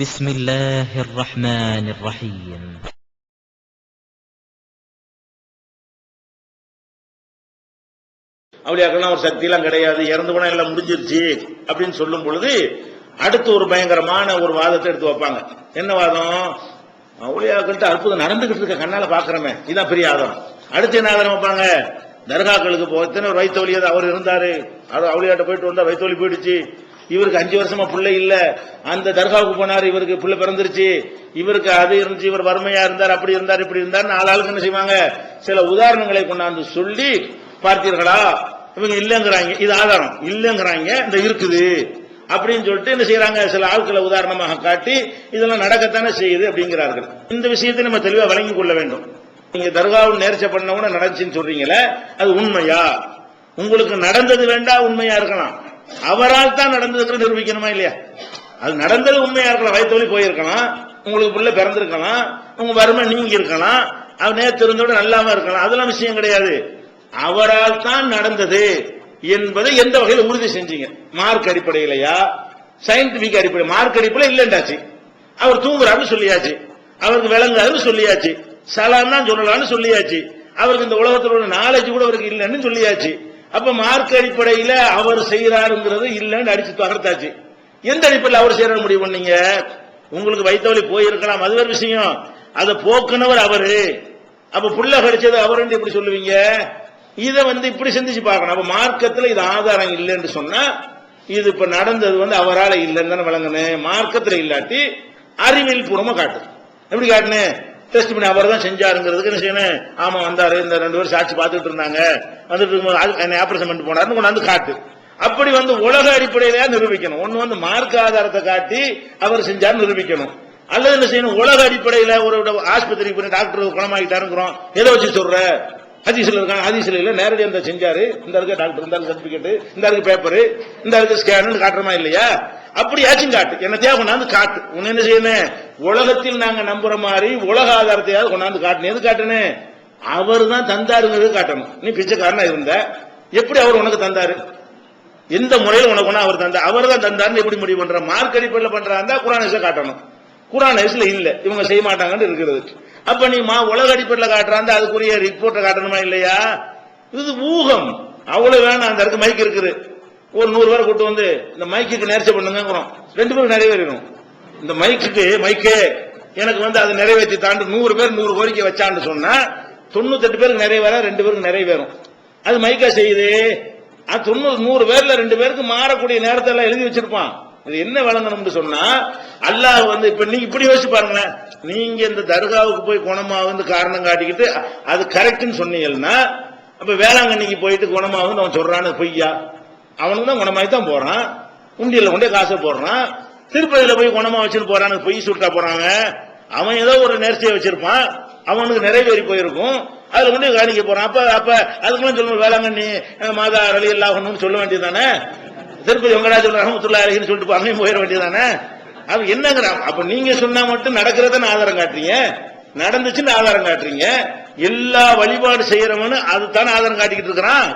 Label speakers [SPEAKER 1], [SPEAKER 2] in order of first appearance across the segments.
[SPEAKER 1] بسم الله الرحمن الرحيم.
[SPEAKER 2] அவுலியாக்கள்லாம் ஒரு சக்தியெல்லாம் கிடையாது, இறந்து போனா எல்லாம் முடிஞ்சிருச்சு அப்படின்னு சொல்லும் பொழுது அடுத்து ஒரு பயங்கரமான ஒரு வாதத்தை எடுத்து வைப்பாங்க. என்ன வாதம்? அவுலியாக்கள்கிட்ட அற்புதம் நடந்துகிட்டு இருக்க கண்ணால பாக்குறமே, இதான் பெரிய ஆதாரம். அடுத்து என்ன ஆதாரம் வைப்பாங்க? தர்காக்களுக்கு போத்தன ஒரு வயிற்று வலி, அவர் இருந்தாரு, அது அவுலியாட்ட போயிட்டு வந்தா வயிற்று வலி போயிடுச்சு, இவருக்கு 5 வருஷமா பிள்ளை இல்ல, அந்த தர்காவுக்கு போனாரு, இவருக்கு பிள்ளை பிறந்துருச்சு, இவருக்கு அது இருந்துச்சு, இவர் வறுமையா இருந்தார், அப்படி இருந்தார், இப்படி இருந்தார், 4 ஆளுக்கு என்ன செய்வாங்க, சில உதாரணங்களை கொண்டாந்து சொல்லி, பார்த்தீர்களா இவங்க இல்லங்கிறாங்க, இது ஆதாரம் இல்லங்கிறாங்க, இந்த இருக்குது அப்படின்னு சொல்லிட்டு என்ன செய்யறாங்க, சில ஆட்களை உதாரணமாக காட்டி இதெல்லாம் நடக்கத்தானே செய்யுது அப்படிங்கிறார்கள். இந்த விஷயத்தை நம்ம தெளிவா வழங்கிக் கொள்ள வேண்டும். நீங்க தர்காவில் நேர்ச்சை பண்ணவன நடந்துச்சுன்னு சொல்றீங்களே, அது உண்மையா? உங்களுக்கு நடந்தது வேண்டாம், உண்மையா இருக்கலாம், அவரால் தான் நடந்ததுக்கு நிரூபிக்கணுமா இல்லையா? அது நடந்தது உண்மையா இருக்கலாம், வயிற்று வலி போயிருக்கலாம், உங்களுக்கு பிள்ளை பிறந்திருக்கலாம், உங்க வறுமை நீங்கி இருக்கலாம், அவர் நேற்று இருந்தோட நல்லாம இருக்கலாம், அதெல்லாம் விஷயம் கிடையாது. அவரால் தான் நடந்தது என்பதை எந்த வகையில் உறுதி செஞ்சீங்க? மார்க் அடிப்படையிலையா, சயின்டிபிக் அடிப்படை? மார்க் அடிப்படை இல்லைண்டாச்சு, அவர் தூங்குறாருன்னு சொல்லியாச்சு, அவருக்கு விளங்காதுன்னு சொல்லியாச்சு, சலாம் தான் சொல்லலாம்னு சொல்லியாச்சு, அவருக்கு இந்த உலகத்தில் உள்ள நாலேஜ் கூட அவருக்கு இல்லைன்னு சொல்லியாச்சு. அப்ப மார்க் அடிப்படையில அவர் செய்யறாருங்கிறது இல்லைன்னு அடிச்சு தகர்த்தாச்சு. எந்த அடிப்படையில் அவர் செய்யற முடிவு பண்ணீங்க? உங்களுக்கு வயிற்று வலி போயிருக்கலாம், அது ஒரு விஷயம், அதை போக்குனவர் அவரு, அப்ப புள்ள கிடைச்சது அவர் எப்படி சொல்லுவீங்க? இதை இப்படி சிந்திச்சு பார்க்கணும். அப்ப மார்க்கத்தில் இது ஆதாரம் இல்லைன்னு சொன்னா, இது இப்ப நடந்தது அவரால் இல்லைன்னு தானே விளங்கணும். மார்க்கத்தில் இல்லாட்டி அறிவியல் பூர்வமா காட்டு. எப்படி காட்டுன்னு டெஸ்ட் பண்ணி அவர் தான் செஞ்சாருங்கிறதுக்கு என்ன செய்யணும்? ஆமா வந்தாரு, இந்த 2 பேரும் சாட்சி பார்த்துட்டு இருந்தாங்க, வந்துட்டு இருக்கும்போது ஆபரேஷன் பண்ணிட்டு போனாருன்னு கொண்டாந்து காட்டு. அப்படி உலக அடிப்படையில நிரூபிக்கணும். ஒண்ணு மார்க்க ஆதாரத்தை காட்டி அவர் செஞ்சாரு நிரூபிக்கணும். அல்லது என்ன செய்யணும், உலக அடிப்படையில ஒரு ஆஸ்பத்திரிக்கு போய் டாக்டர் குணமாக்கிட்டாருங்கிறோம், எதை வச்சு சொல்ற? ஹதீஸ்ல இருக்காங்க, ஹதீஸ்ல இல்ல, நேரடியாக இந்த செஞ்சாரு, இந்த இருக்க டாக்டர், இந்த சர்டிபிகேட், இந்த இருக்கு பேப்பர், இந்த இருக்கு ஸ்கேன் காட்டுறமா இல்லையா? அப்படியாச்சும் காட்டு, என்னத்தையா கொண்டாந்து காட்டு. உன்ன என்ன செய்யணும்? உலகத்தில் நாங்க நம்புற மாதிரி உலக ஆதாரத்தையாவது கொண்டாந்து காட்டணும். எது காட்டணும்? அவர் தான் தந்தாருங்கிறது காட்டணும். நீ பிச்சைக்காரனா இருந்த, எப்படி அவர் உனக்கு தந்தாரு? எந்த முறையில் உனக்கு அவர் தந்தார்? அவர் தான் தந்தாருன்னு எப்படி முடிவு பண்ற? மார்க் அடிப்படையில் பண்றாங்க, குர்ஆன் ஹதீஸை காட்டணும். குர்ஆன் ஹதீஸ்ல இல்ல, இவங்க செய்ய மாட்டாங்கன்னு இருக்கிறது. அப்ப நீ உலக அடிப்படையில் காட்டுறாங்க, அதுக்குரிய ரிப்போர்ட்டை காட்டணுமா இல்லையா? இது ஊகம். அவ்வளவு வேணாம். அந்த இருக்கு மைக் இருக்குது, ஒரு 100 பேரை கூட்டு இந்த மைக்கு நேர்ச்சை பண்ணுங்க, 2 பேருக்கு நிறைவேறணும். இந்த மைக்கு எனக்கு அதை நிறைவேற்றி தாண்டு 100 பேர் 100 கோரிக்கை வச்சான்னு சொன்னா 98 பேருக்கு நிறைவேற, 2 பேருக்கு நிறைவேறும். அது மைக்கா செய்யுது. 100 பேர்ல 2 பேருக்கு மாறக்கூடிய நேரத்தை எல்லாம் எழுதி வச்சிருப்பான். இது என்ன வழங்கணும்னு சொன்னா, அல்லாஹ் இப்ப நீங்க இப்படி யோசிச்சு பாருங்களேன். நீங்க இந்த தர்காவுக்கு போய் குணமாவது காரணம் காட்டிக்கிட்டு அது கரெக்ட்னு சொன்னீங்கன்னா, அப்ப வேளாங்கண்ணிக்கு போயிட்டு குணமாவது அவன் சொல்றான்னு பொய்யா? அவனுக்கு தான் குணமாகி தான் போறான், உண்டியல்ல கொண்டே காசை போடுறான், திருப்பதியில போய் குணமா வச்சுட்டு போறான்னு பொய் சுட்டா போறாங்க. அவன் ஏதோ ஒரு நேர்ச்சியை வச்சிருப்பான், அவனுக்கு நிறைவேறி போயிருக்கும், அதுல கொண்டு காணிக்க போறான். அப்ப அதுக்குள்ள சொல்லணும், வேளாங்கண்ணி மாதா ரலியல்லாஹு சொல்ல வேண்டியதானே, திருப்பதி வெங்கடாஜல ரஹ்மத்துல்லாஹி அலைஹின்னு சொல்லிட்டு அங்கேயும் போயிட வேண்டியதானே. அவன் என்னங்கிறான்? அப்ப நீங்க சொன்னா மட்டும் நடக்கிறத ஆதாரம் காட்டுறீங்க, நடந்துச்சுன்னு ஆதாரம் காட்டுறீங்க. எல்லா வழிபாடு செய்யறவனு அதுதானே ஆதாரம் காட்டிக்கிட்டு இருக்கிறான்.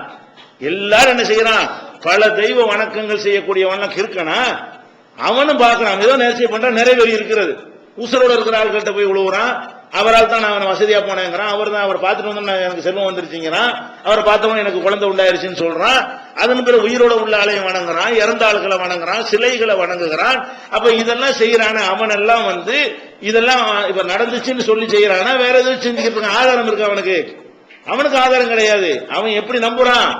[SPEAKER 2] எல்லாரும் என்ன செய்யறான்? பல தெய்வ வணக்கங்கள் செய்யக்கூடியவன் இருக்கனா, அவனும் பார்க்கறான், ஏதோ நேர்ச்சியை பண்றான், நிறைவேறி இருக்கிறது. உசுரோட இருக்கிற ஆள்கிட்ட போய் விழுவுறான், அவரால் தான் நான் வசதியா போனேங்கிறான், அவர் தான் அவர் பார்த்துட்டு வந்து எனக்கு செல்வம் வந்துருச்சுங்கிறான், அவரை பார்த்தவன் எனக்கு குழந்தை உண்டாயிருச்சுன்னு சொல்றான். அதன் பிறகு உயிரோட உள்ள ஆளையும் வணங்குறான், இறந்த ஆளுகளை வணங்குறான், சிலைகளை வணங்குகிறான். அப்ப இதெல்லாம் செய்யறான அவன் எல்லாம் இதெல்லாம் இப்ப நடந்துச்சுன்னு சொல்லி செய்யறானா, வேற எதுவும் செஞ்சுக்கிட்டு இருக்கான்? ஆதாரம் இருக்கு அவனுக்கு? அவனுக்கு ஆதாரம் கிடையாது. அவன் எப்படி நம்புறான்?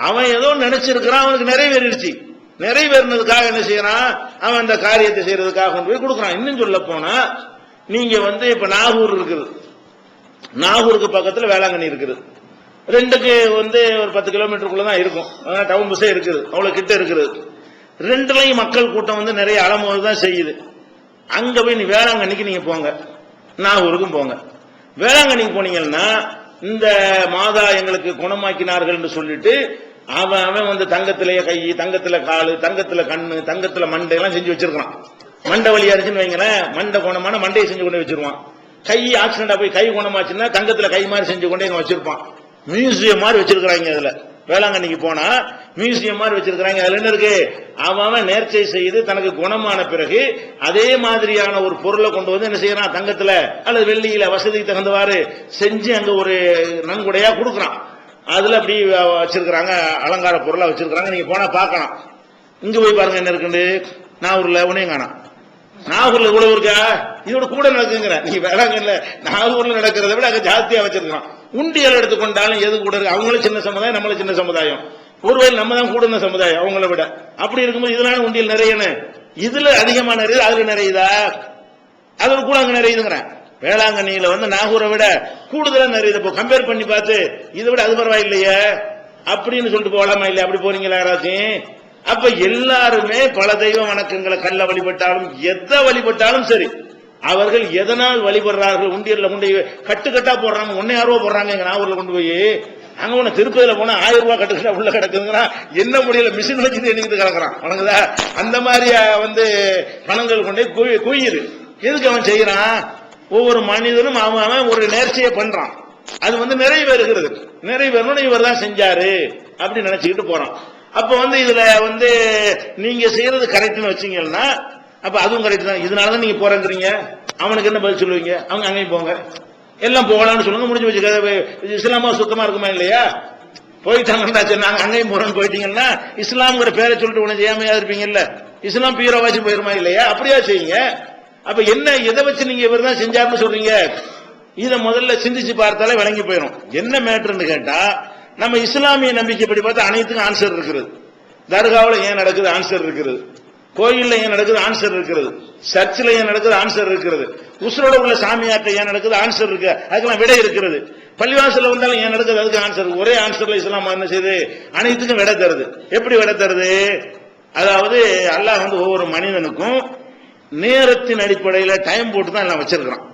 [SPEAKER 2] அவன் ஏதோ நினைச்சிருக்கிறான், அவனுக்கு நிறைவேறிடுச்சு. நிறைவேறினதுக்காக என்ன செய்யறான்? அவன் அந்த காரியத்தை செய்யறதுக்காக கொண்டு போய் கொடுக்குறான். இன்னும் சொல்ல போனா, நீங்க இப்ப நாகூர் இருக்குது, நாகூருக்கு பக்கத்துல வேளாங்கண்ணி இருக்குது, ரெண்டுக்கு ஒரு 10 கிலோமீட்டருக்குள்ளதான் இருக்கும், டவுன் பஸ்ஸே இருக்குது, அவ்வளவு கிட்ட இருக்குது. ரெண்டுலையும் மக்கள் கூட்டம் நிறைய அலமோது தான் செய்யுது. அங்க போய் நீ வேளாங்கண்ணிக்கு நீங்க போங்க, நாகூருக்கும் போங்க. வேளாங்கண்ணிக்கு போனீங்கன்னா இந்த மாதா எங்களுக்கு குணமாக்கினார்கள் என்று சொல்லிட்டு அவன் தங்கத்திலேயே கை, தங்கத்துல காலு, தங்கத்துல கண்ணு, தங்கத்துல மண்டை எல்லாம் செஞ்சு வச்சிருக்கான். மண்டை வழியா இருந்துச்சுன்னு வைங்களேன், மண்டை குணமான மண்டையை செஞ்சு கொண்டு வச்சிருவான். கை ஆக்சிடென்டா போய் கை குணமாச்சுன்னா தங்கத்துல கை மாதிரி செஞ்சு கொண்டே வச்சிருப்பான். மியூசியம் மாதிரி வச்சிருக்கிறாங்க. அதுல வேளாங்கண்ணிக்கு போனா மியூசியம் மாதிரி வச்சிருக்காங்க. அதுல என்ன இருக்கு? அவன் நேர்ச்சை செய்து தனக்கு குணமான பிறகு அதே மாதிரியான ஒரு பொருளை கொண்டு வந்து என்ன செய்யறான், தங்கத்துல அல்லது வெள்ளியில வசதிக்கு தகுந்தவாறு செஞ்சு அங்க ஒரு நன்கொடையா கொடுக்கறான். அதுல அப்படி வச்சிருக்காங்க, அலங்கார பொருளா வச்சிருக்காங்க. நீங்க போனா பார்க்கலாம். இங்க போய் பாருங்க என்ன இருக்குன்னு. நாகூர்ல உனையும் காணாம். நாகூர்ல இவ்வளவு இருக்கா? இதோட கூட நடக்குங்கிற. நீங்க வேளாங்கல்ல நாகூர்ல நடக்கிறத விட அங்க ஜாஸ்தியா வச்சிருக்கான். உண்டியல் எடுத்துக்கொண்டாலும் எது கூட இருக்கு? அவங்களும் சின்ன சமுதாயம், நம்மளும் சின்ன சமுதாயம். ஒருவேளை நம்ம தான் கூட சமுதாயம் அவங்கள விட. அப்படி இருக்கும்போது இதனால உண்டியல் நிறையன்னு இதுல அதிகமா நிறையுது, அதுல நிறையுதா? அதோட கூட அங்க நிறையுதுங்கிறேன். வேளாங்கண்ணியில வந்து நாகூரை விட கூடுதலா நிறையுது. இப்போ கம்பேர் பண்ணி பார்த்து இதை விட அது பரவாயில்லையே அப்படின்னு சொல்லிட்டு போகலாமா? இல்லையா? அப்படி போறீங்களா யாராச்சும்? அப்ப எல்லாருமே பல தெய்வ வணக்கங்களை கல்ல வழிபட்டாலும் எதை வழிபட்டாலும் சரி, அவர்கள் எதனால் வழிபடுறார்கள்? உண்டியல்ல கொண்டு கட்டுக்கட்டா போடுறாங்க, 1000 ரூபாய் போடுறாங்க. எங்க நாகூர்ல கொண்டு போய் அங்க ஒண்ணு திருப்பதியில போனா 1000 ரூபாய் கட்டுக்கட்டா உள்ள கிடக்குதுன்னா என்ன முடியல, மிஷின் வச்சு எண்ணிக்கிட்டு கிடக்குறான். வணங்குதா? அந்த மாதிரி வந்து பணங்கள் கொண்டே குவியுது. எதுக்கு அவன் செய்யறான்? ஒவ்வொரு மனிதனும் அவன் ஒரு நேர்ச்சியை பண்றான். அது வந்து நிறைவேறுகிறது. நிறைவேறணும் இவர் தான் செஞ்சாரு அப்படி நினைச்சுக்கிட்டு போறான். அப்ப வந்து இதுல வந்து நீங்க செய்யறது கரெக்ட்னு வச்சீங்கன்னா அப்ப அதுவும் கரெக்ட் தான். இதனாலதான் நீங்க போறேங்கிறீங்க. அவனுக்கு என்ன பதில் சொல்லுவீங்க? அவங்க அங்கேயும் போங்க, எல்லாம் போகலான்னு சொல்லுங்க, முடிஞ்சு வச்சுக்க. இஸ்லாமா சுத்தமா இருக்குமா இல்லையா? போயிட்டாங்கன்னா நாங்க அங்கேயும் போறோம்னு போயிட்டீங்கன்னா இஸ்லாம்ங்கிற பேரை சொல்லிட்டு உடனே செய்யாமையா இருப்பீங்கல்ல? இஸ்லாம் பீரோவாச்சு போயிருமா இல்லையா? அப்படியா செய்யுங்க. அப்ப என்ன, எதை வச்சு நீங்க இவர் தான் செஞ்சாருன்னு சொல்றீங்க? இதை முதல்ல சிந்திச்சு பார்த்தாலே விளங்கி போயிடும். என்ன மேட்டர்னு கேட்டா, நம்ம இஸ்லாமிய நம்பிக்கைப்படி பார்த்தா அனைத்துக்கும் ஆன்சர் இருக்கிறது. தர்காவில் ஏன் நடக்குது? ஆன்சர் இருக்கிறது. கோயில்ல ஏன் நடக்குது? ஆன்சர் இருக்கிறது. சர்ச்சில் ஏன் நடக்குது? ஆன்சர் இருக்கிறது. உசுரோட உள்ள சாமியாட்ட ஏன் நடக்குது? ஆன்சர் இருக்கு. அதுக்கெல்லாம் விடை இருக்கிறது. பள்ளிவாசல்ல வந்தாலும் ஏன் நடக்குது? அதுக்கு ஆன்சர். ஒரே ஆன்சர்ல இஸ்லாம் என்ன செய்யுது? அனைத்துக்கும் விடை தருது. எப்படி விடை தருது? அதாவது அல்லாஹ் வந்து ஒவ்வொரு மனிதனுக்கும் நேரத்தின் அடிப்படையில் டைம் போட்டு தான் எல்லாம் வச்சிருக்கிறான்.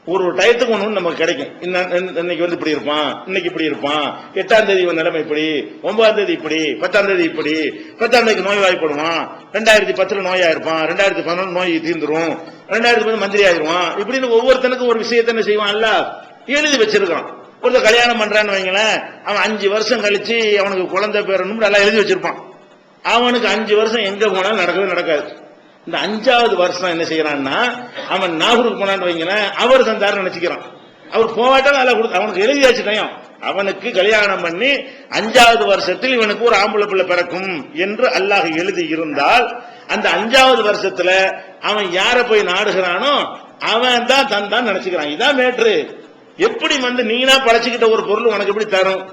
[SPEAKER 2] ஒரு டயத்துக்கு ஒன்று நமக்கு கிடைக்கும். இன்னைக்கு வந்து இப்படி இருப்பான், இன்னைக்கு இப்படி இருப்பான், 8ஆம் தேதி நிலைமை இப்படி, 9ஆம் தேதி இப்படி, 10ஆம் தேதி இப்படி, 10ஆம் தேதிக்கு நோய் வாய்ப்படுவான், 2010 நோயா இருப்பான், 2011 நோய் தீர்ந்துரும், 2010 மந்திரி ஆயிடுவான். இப்படின்னு ஒவ்வொருத்தனுக்கும் ஒரு விஷயத்த என்ன செய்வான்? அல்ல எழுதி வச்சிருக்கான். ஒருத்தர் கல்யாணம் பண்றான்னு வைங்களேன், அவன் 5 வருஷம் கழிச்சு அவனுக்கு குழந்தை பேரணும் நல்லா எழுதி வச்சிருப்பான். அவனுக்கு 5 வருஷம் எங்க போனாலும் நடக்கவே நடக்காது. இந்த 5வது வருஷம் என்ன செய்யறான்னா, அவன் நாகூருக்கு போனான்னு வைங்களேன், அவர் தந்தாரு நினைச்சுக்கிறான். அவர் போவாட்டாலும் அவனுக்கு எழுதி வச்சுட்டோம். அவனுக்கு கல்யாணம் பண்ணி 5வது வருஷத்தில் இவனுக்கு ஒரு ஆம்பளை பிள்ளை பிறக்கும் என்று அல்லாஹ் எழுதி இருந்தால், அந்த 5வது வருஷத்துல அவன் யார போய் நாடுகிறானோ அவன் தான் தந்தான் நினைச்சுக்கிறான். இதான் மேட்ரு. எப்படி வந்து நீனா பழச்சுக்கிட்ட ஒரு பொருள் உனக்கு எப்படி தரும்?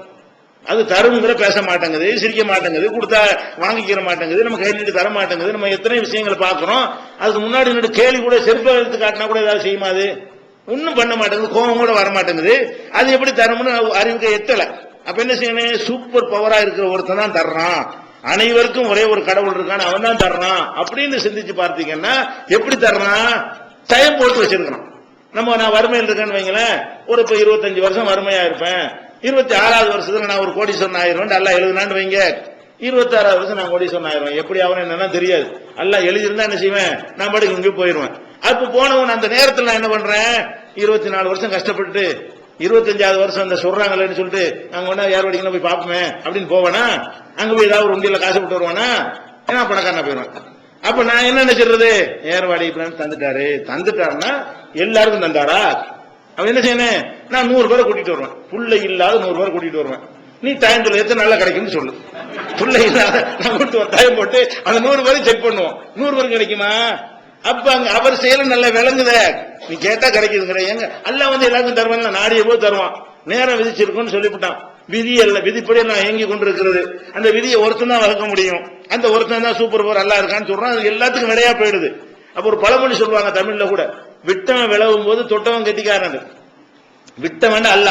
[SPEAKER 2] அது தருங்கிற பேச மாட்டேங்குது, சிரிக்க மாட்டேங்குது, கொடுத்தா வாங்கிக்கிற மாட்டேங்குது, நம்ம கையிட்டு தர மாட்டேங்குது. நம்ம எத்தனை விஷயங்களை பார்க்கிறோம். அதுக்கு முன்னாடி நின்று கேள்வி கூட செருப்பை எடுத்து காட்டினா கூட ஏதாவது செய்யுமா? அது ஒன்னும் பண்ண மாட்டேங்குது, கோபம் கூட வர மாட்டேங்குது. அது எப்படி தரணும்னு அறிவுக்கு எட்டல. அப்ப என்ன செய்யணும்? சூப்பர் பவரா இருக்கிற ஒருத்தன் தான் தர்றான், அனைவருக்கும் ஒரே ஒரு கடவுள் இருக்கான்னு அவன் தான் தர்றான் அப்படின்னு சிந்திச்சு பார்த்தீங்கன்னா எப்படி தர்றான்? டைம் போட்டு வச்சிருக்கான். நான் வறுமையில் இருக்கேன்னு வைங்களேன், ஒரு 25 வருஷம் வறுமையா இருப்பேன், 26வது வருஷத்துல நான் ஒரு கோடீஸ்வரன் ஆயிரம் நல்லா எழுதுனான்னு வைங்க, 26வது வருஷம் நான் கோடீஸ்வரன் ஆயிரம். எப்படி ஆகணும் என்னன்னா தெரியாது. அல்ல எழுதிருந்தா என்ன செய்வேன்? நான் பாட்டுக்கு இங்கே போயிருவேன். அப்ப போனவன் அந்த நேரத்தில் நான் என்ன பண்றேன்? 24 வருஷம் கஷ்டப்பட்டு 25வது வருஷம் அந்த சொல்றாங்களேன்னு சொல்லிட்டு அங்க ஒன்னா யார் வடிக்கணும் போய் பார்ப்போமே அப்படின்னு போவேனா? அங்க போய் ஏதாவது ஒரு உண்டியில காசு விட்டு வருவானா? ஏன்னா பணக்காரனா போயிருவேன். அப்ப நான் என்ன நினைச்சிடுறது? ஏர்வாடி தந்துட்டாருன்னா எல்லாருக்கும் தந்தாரா? அவன் என்ன செய்யணும்? நான் 100 பேரை கூட்டிட்டு வருவேன், புள்ள இல்லாத 100 பேரை கூட்டிட்டு வருவேன். நீ டைம் சொல்லு, எத்தனை நாளா கிடைக்கும்னு சொல்லு. புள்ள இல்லாத நான் கூட்டு டைம் போட்டு அந்த 100 பேரும் செக் பண்ணுவோம். 100 பேருக்கு கிடைக்குமா? அப்ப அங்க அவர் செயலும் நல்ல விளங்குத. நீ கேட்டா கிடைக்குதுங்கிற. எங்க அல்ல வந்து எல்லாருக்கும் தருவாங்க, நாடிய போது தருவான். நேரம் விதிச்சிருக்கும்னு சொல்லிவிட்டான். விதி அல்ல, விதிப்படி நான் இயங்கி கொண்டிருக்கிறது. அந்த விதியை ஒருத்தன் தான் வகுக்க முடியும். அந்த ஒருத்தன் தான் சூப்பர் பவர் அல்லா இருக்கான்னு சொல்றான். அது எல்லாத்துக்கும் விடையா போயிடுது. அப்ப ஒரு பழமொழி சொல்லுவாங்க தமிழ்ல கூட, விட்டவன் விளவும் போது தொட்டவன் கெட்டிக்காரன். விட்டவன் அல்ல,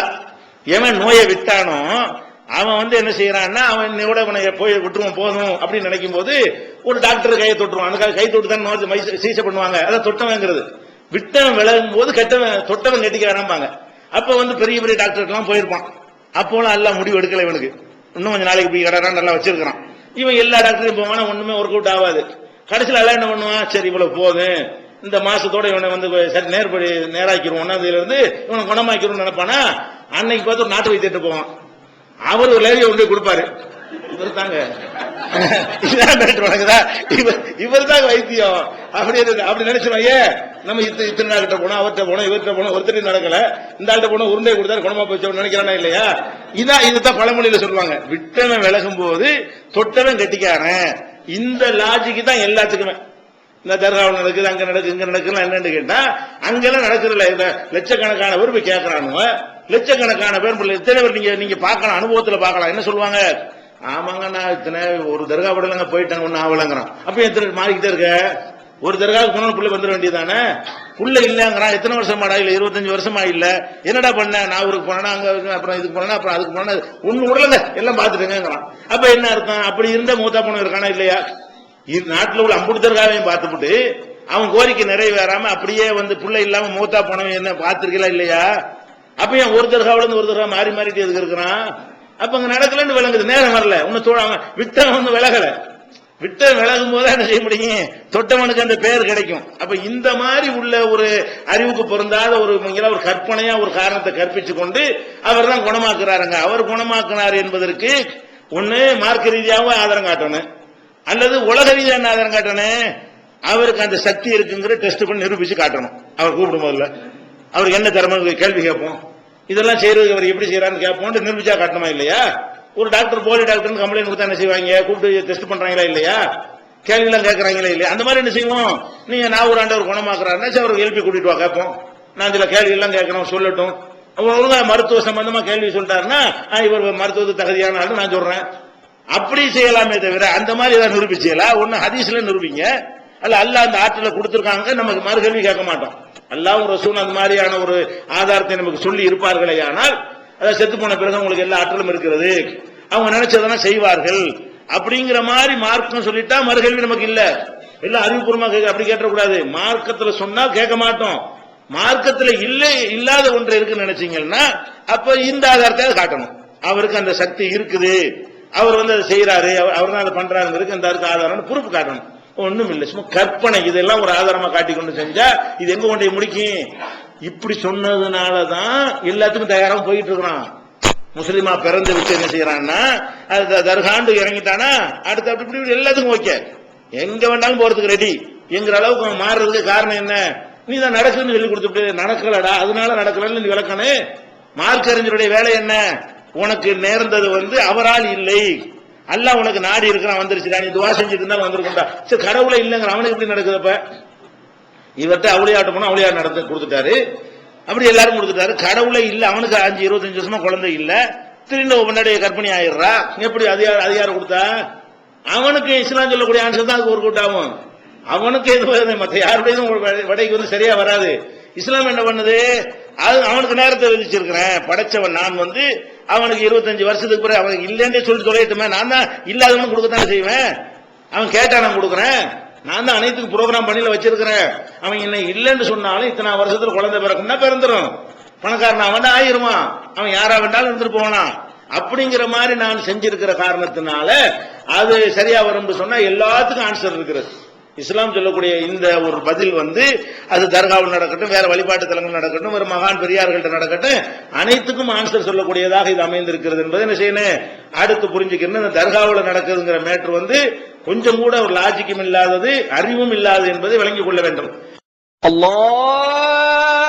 [SPEAKER 2] எவன் நோயை விட்டானோ அவன் வந்து என்ன செய்யறான்னா, அவன் கூட போய் விட்டுருவான் போதும் அப்படின்னு நினைக்கும் போது ஒரு டாக்டர் கையை தொட்டுருவான். அந்த கை தொட்டு தான் சிகிச்சை பண்ணுவாங்க. அதை தொட்டவங்கிறது. விட்டவன் விளவும் போது தொட்டவன் கெட்டிக்காரம்பாங்க. அப்ப வந்து பெரிய பெரிய டாக்டருக்கெல்லாம் போயிருப்பான். அப்போலாம் எல்லாம் முடிவு எடுக்கல. இவனுக்கு இன்னும் கொஞ்சம் நாளைக்கு போய் கடை நல்லா வச்சிருக்கான். இவன் எல்லா டாக்டரையும் போவானா, ஒண்ணுமே ஒர்க் அவுட் ஆகாது. கடைசியில் எல்லாம் என்ன பண்ணுவான்? சரி இவ்வளவு போதும், இந்த மாசத்தோட இவனை வந்து சரி நேராக்கிடுவோம், இதுல இருந்து இவனை குணமாக்கிடும் நினைப்பானா. அன்னைக்கு பார்த்து ஒரு நாட்டு வைத்திட்டு போவான். அவர் ஒரு லேவியை கொண்டு கொடுப்பாரு. இவர் தாங்க இவர் தாங்க வைத்தியம் அப்படி நினைச்சுவாங்க. நம்ம இத்தனை நாள் கிட்ட போனோம், அவர்கிட்ட போனோம், இவர்கிட்ட போனோம், ஒருத்தரையும் நடக்கல, இந்த ஆள்கிட்ட போனோம் உருண்டை கொடுத்தாரு குணமா போச்சு நினைக்கிறானா இல்லையா? இதுதான் பழமொழியில சொல்லுவாங்க, விட்டவன் விலகும் போது தொட்டவன் கெட்டிக்காரன். இந்த லாஜிக்கு தான் எல்லாத்துக்குமே. இந்த தர்காவில் நடக்குது, அங்க நடக்குது, இங்க நடக்குது என்னன்னு கேட்டா அங்கெல்லாம் நடக்குதுல்ல. இந்த லட்சக்கணக்கான பேர் போய் கேட்கறானுங்க, லட்சக்கணக்கான பேர் எத்தனை பேர் நீங்க பார்க்கலாம், அனுபவத்துல பார்க்கலாம். என்ன சொல்லுவாங்க? ஆமாங்க நான் இத்தனை ஒரு தர்கா படலங்க போயிட்டாங்க ஒன்னும் ஆகலங்கிறான். அப்ப எத்தனை மாறிக்கிட்டே இருக்க? ஒரு தர்காவுக்கு போன புள்ள வந்துட வேண்டியதானே? புள்ள இல்லங்கிறான். எத்தனை வருஷமாடா? இல்ல 25 வருஷமா இல்ல. என்னடா பண்ண? நான் ஊருக்கு போனா அங்க அப்புறம் இதுக்கு போனா அப்புறம் அதுக்கு போனா ஒண்ணு உடலங்க எல்லாம் பாத்துட்டுங்கிறான். அப்ப என்ன அர்த்தம்? அப்படி இருந்த மூத்தா போன இருக்கானா இல்லையா? நாட்டில் உள்ள அம்புட்டு தர்காவையும் பார்த்துட்டு அவன் கோரிக்கை நிறைவேறாம அப்படியே வந்து புள்ள இல்லாம மூத்தா போனவன் என்ன பார்த்திருக்கா இல்லையா? அப்ப ஏன் ஒரு தர்காவில இருந்து ஒரு தர்கா மாறி மாறிட்டு எதுக்கு இருக்கிறான்? அப்ப அங்க நடக்கலன்னு விளங்குது. நேரம் வரல, உன்னை தோழாம விட்டவன் வந்து விலகல. விட்ட விலகும் போது என்ன செய்ய முடியும்? தொட்டவனுக்கு அந்த பெயர் கிடைக்கும். அப்ப இந்த மாதிரி உள்ள ஒரு அறிவுக்கு பொருந்தாத ஒரு கற்பனையா ஒரு காரணத்தை கற்பிச்சு கொண்டு அவர் தான் குணமாக்குறாருங்க. அவர் குணமாக்குனார் என்பதற்கு ஒண்ணு மார்க்க ரீதியாகவும் ஆதாரம் காட்டணும், அல்லது உலக ரீதியான ஆதாரம் காட்டணும். அவருக்கு அந்த சக்தி இருக்குங்கிற டெஸ்ட் பண்ணி நிரூபிச்சு காட்டணும். அவர் கூப்பிடும் போதுல அவருக்கு என்ன திறமை கேள்வி கேட்போம், இதெல்லாம் செய்யறதுக்கு அவர் எப்படி செய்யறான்னு கேட்போம், நிரூபிச்சா காட்டணுமா இல்லையா? ஒரு டாக்டர் போலி டாக்டர் கம்ப்ளைண்ட் கொடுத்தா என்ன செய்வாங்க? கூப்பிட்டு டெஸ்ட் பண்றாங்களா இல்லையா? கேள்வி எல்லாம் கேட்கறாங்களா இல்லையா? அந்த மாதிரி என்ன செய்வோம்? நீங்க நான் ஒரு ஆண்டவர் குணமாக்குறாருன்னா அவருக்கு எழுப்பி கூட்டிட்டு வா கேட்போம். நான் சில கேள்வி எல்லாம் கேட்கறோம் சொல்லட்டும். ஒழுங்கா மருத்துவ சம்பந்தமா கேள்வி சொல்லிட்டாருன்னா இவர் மருத்துவத்துக்கு தகுதியான ஆளு நான் சொல்றேன். அப்படி செய்யலாமே தவிர அந்த மாதிரி ஏதாவது நிரூபிச்சீங்களா? ஒன்னு ஹதீஸ்ல நிரூபிங்க, அல்ல அல்லாஹ் அந்த ஆற்றல கொடுத்திருக்காங்க, நமக்கு மறுகேள்வி கேட்க மாட்டோம். அல்லாஹ்வும் ரசூலும் அந்த மாதிரியான ஒரு ஆதாரத்தை நமக்கு சொல்லி இருப்பார்களே, ஆனால் அதாவது செத்து போன பிறகு உங்களுக்கு எல்லா ஆற்றலும் இருக்கிறது, அவங்க நினைச்சதெல்லாம் செய்வார்கள் அப்படிங்கிற மாதிரி மார்க்கம் சொல்லிட்டா மறுகேள்வி நமக்கு இல்ல. எல்லாம் அறிவுபூர்வமா அப்படி கேட்டக்கூடாது. மார்க்கத்துல சொன்னா கேட்க மாட்டோம். மார்க்கத்துல இல்லாத ஒன்று இருக்குன்னு நினைச்சீங்கன்னா அப்ப இந்த ஆதாரத்தை காட்டணும். அவருக்கு அந்த சக்தி இருக்குது, அவர் வந்து அதை செய்யறாரு, அவர் தான் அதை பண்றாருங்கிறதுக்கு இந்த ஆதாரம் ப்ரூஃப் காட்டணும். ஒண்ணும் இல்லை, சும்மா கற்பனை. இதெல்லாம் ஒரு ஆதாரமா காட்டி கொண்டு செஞ்சா இது எங்க கொண்டு முடிக்கும்? இப்படி சொன்னதுனாலதான் எல்லாத்துக்கும் தயாராக போயிட்டு இருக்கிறான். முஸ்லிமா பிறந்த வச்சு என்ன செய்யறான்னா தர்காண்டு இறங்கிட்டானா அடுத்து அப்படி இப்படி எல்லாத்துக்கும் ஓகே, எங்க வேண்டாலும் போறதுக்கு ரெடி என்கிற அளவுக்கு அவன் மாறுறதுக்கு காரணம் என்ன? நீ தான் நடக்குன்னு சொல்லி கொடுத்துட்டு நடக்கலடா அதனால நடக்கலன்னு நீ விளக்கணும். மார்க் அறிஞருடைய வேலை என்ன? உனக்கு நேர்ந்தது வந்து அவரால் இல்லை, அல்லாஹ் உனக்கு நாடி இருக்கிறான் வந்துருச்சுடா, நீ துவா செஞ்சுட்டு இருந்தாலும் வந்திருக்கும்டா. சரி கடவுளை இல்லைங்கிற அவனுக்கு எப்படி நடக்குதப்ப? இவர்கிட்ட அவளியாட்ட போனா அவளியார் நடந்து கொடுத்துட்டாரு, அப்படி எல்லாரும் கொடுத்துட்டாரு. கடவுளை இல்ல, அவனுக்கு 25 வருஷமா குழந்தை இல்ல, திரும்ப முன்னாடி கற்பனை ஆயிடுறா. எப்படி அதிகாரம் கொடுத்தா? அவனுக்கு இஸ்லாம் சொல்லக்கூடிய ஆன்சர் தான் அதுக்கு ஒரு கூட்டாகும். அவனுக்கு எது மற்ற யாருடையும் விடைக்கு வந்து சரியா வராது. இஸ்லாம் என்ன பண்ணுது? அது அவனுக்கு நேரத்தை விதிச்சிருக்கிறேன், படைச்சவன் நான் வந்து அவனுக்கு 25 வருஷத்துக்கு பிறகு அவனுக்கு இல்லைன்னே சொல்லி தொலைட்டுமே, நான் தான் இல்லாதவனும் கொடுக்கத்தானே செய்வேன். அவன் கேட்டா நான் கொடுக்குறேன், நான் தான் அனைத்துக்கு ப்ரோக்ராம் பண்ணில வச்சிருக்கிறேன். அவன் என்ன இல்லைன்னு சொன்னாலும் இத்தனை வருஷத்துல குழந்தை பிறக்கும்னா பிறந்துடும், பணக்காரன் அவன் ஆயிருமா, அவன் யாரா வேண்டாலும் இருந்துட்டு போனான். அப்படிங்கிற மாதிரி நான் செஞ்சிருக்கிற காரணத்தினால அது சரியா வரும் சொன்னா எல்லாத்துக்கும் ஆன்சர் இருக்கிறது. இஸ்லாம் சொல்லக்கூடிய இந்த ஒரு பதில் வந்து அது தர்காவில் நடக்கட்டும், வேற வழிபாட்டு தலங்கள் நடக்கட்டும், ஒரு மகான் பெரியார்கள்ட்ட நடக்கட்டும், அனைத்துக்கும் ஆன்சர் சொல்லக்கூடியதாக இது அமைந்திருக்கிறது என்பதை என்ன செய்யணும் அடுத்து புரிஞ்சுக்கணும். இந்த தர்காவில் நடக்குதுங்கிற மேட்ரு வந்து கொஞ்சம் கூட ஒரு லாஜிக்கும் இல்லாதது, அறிவும் இல்லாதது என்பதை விளங்கிக் கொள்ள வேண்டும். அல்லாஹ்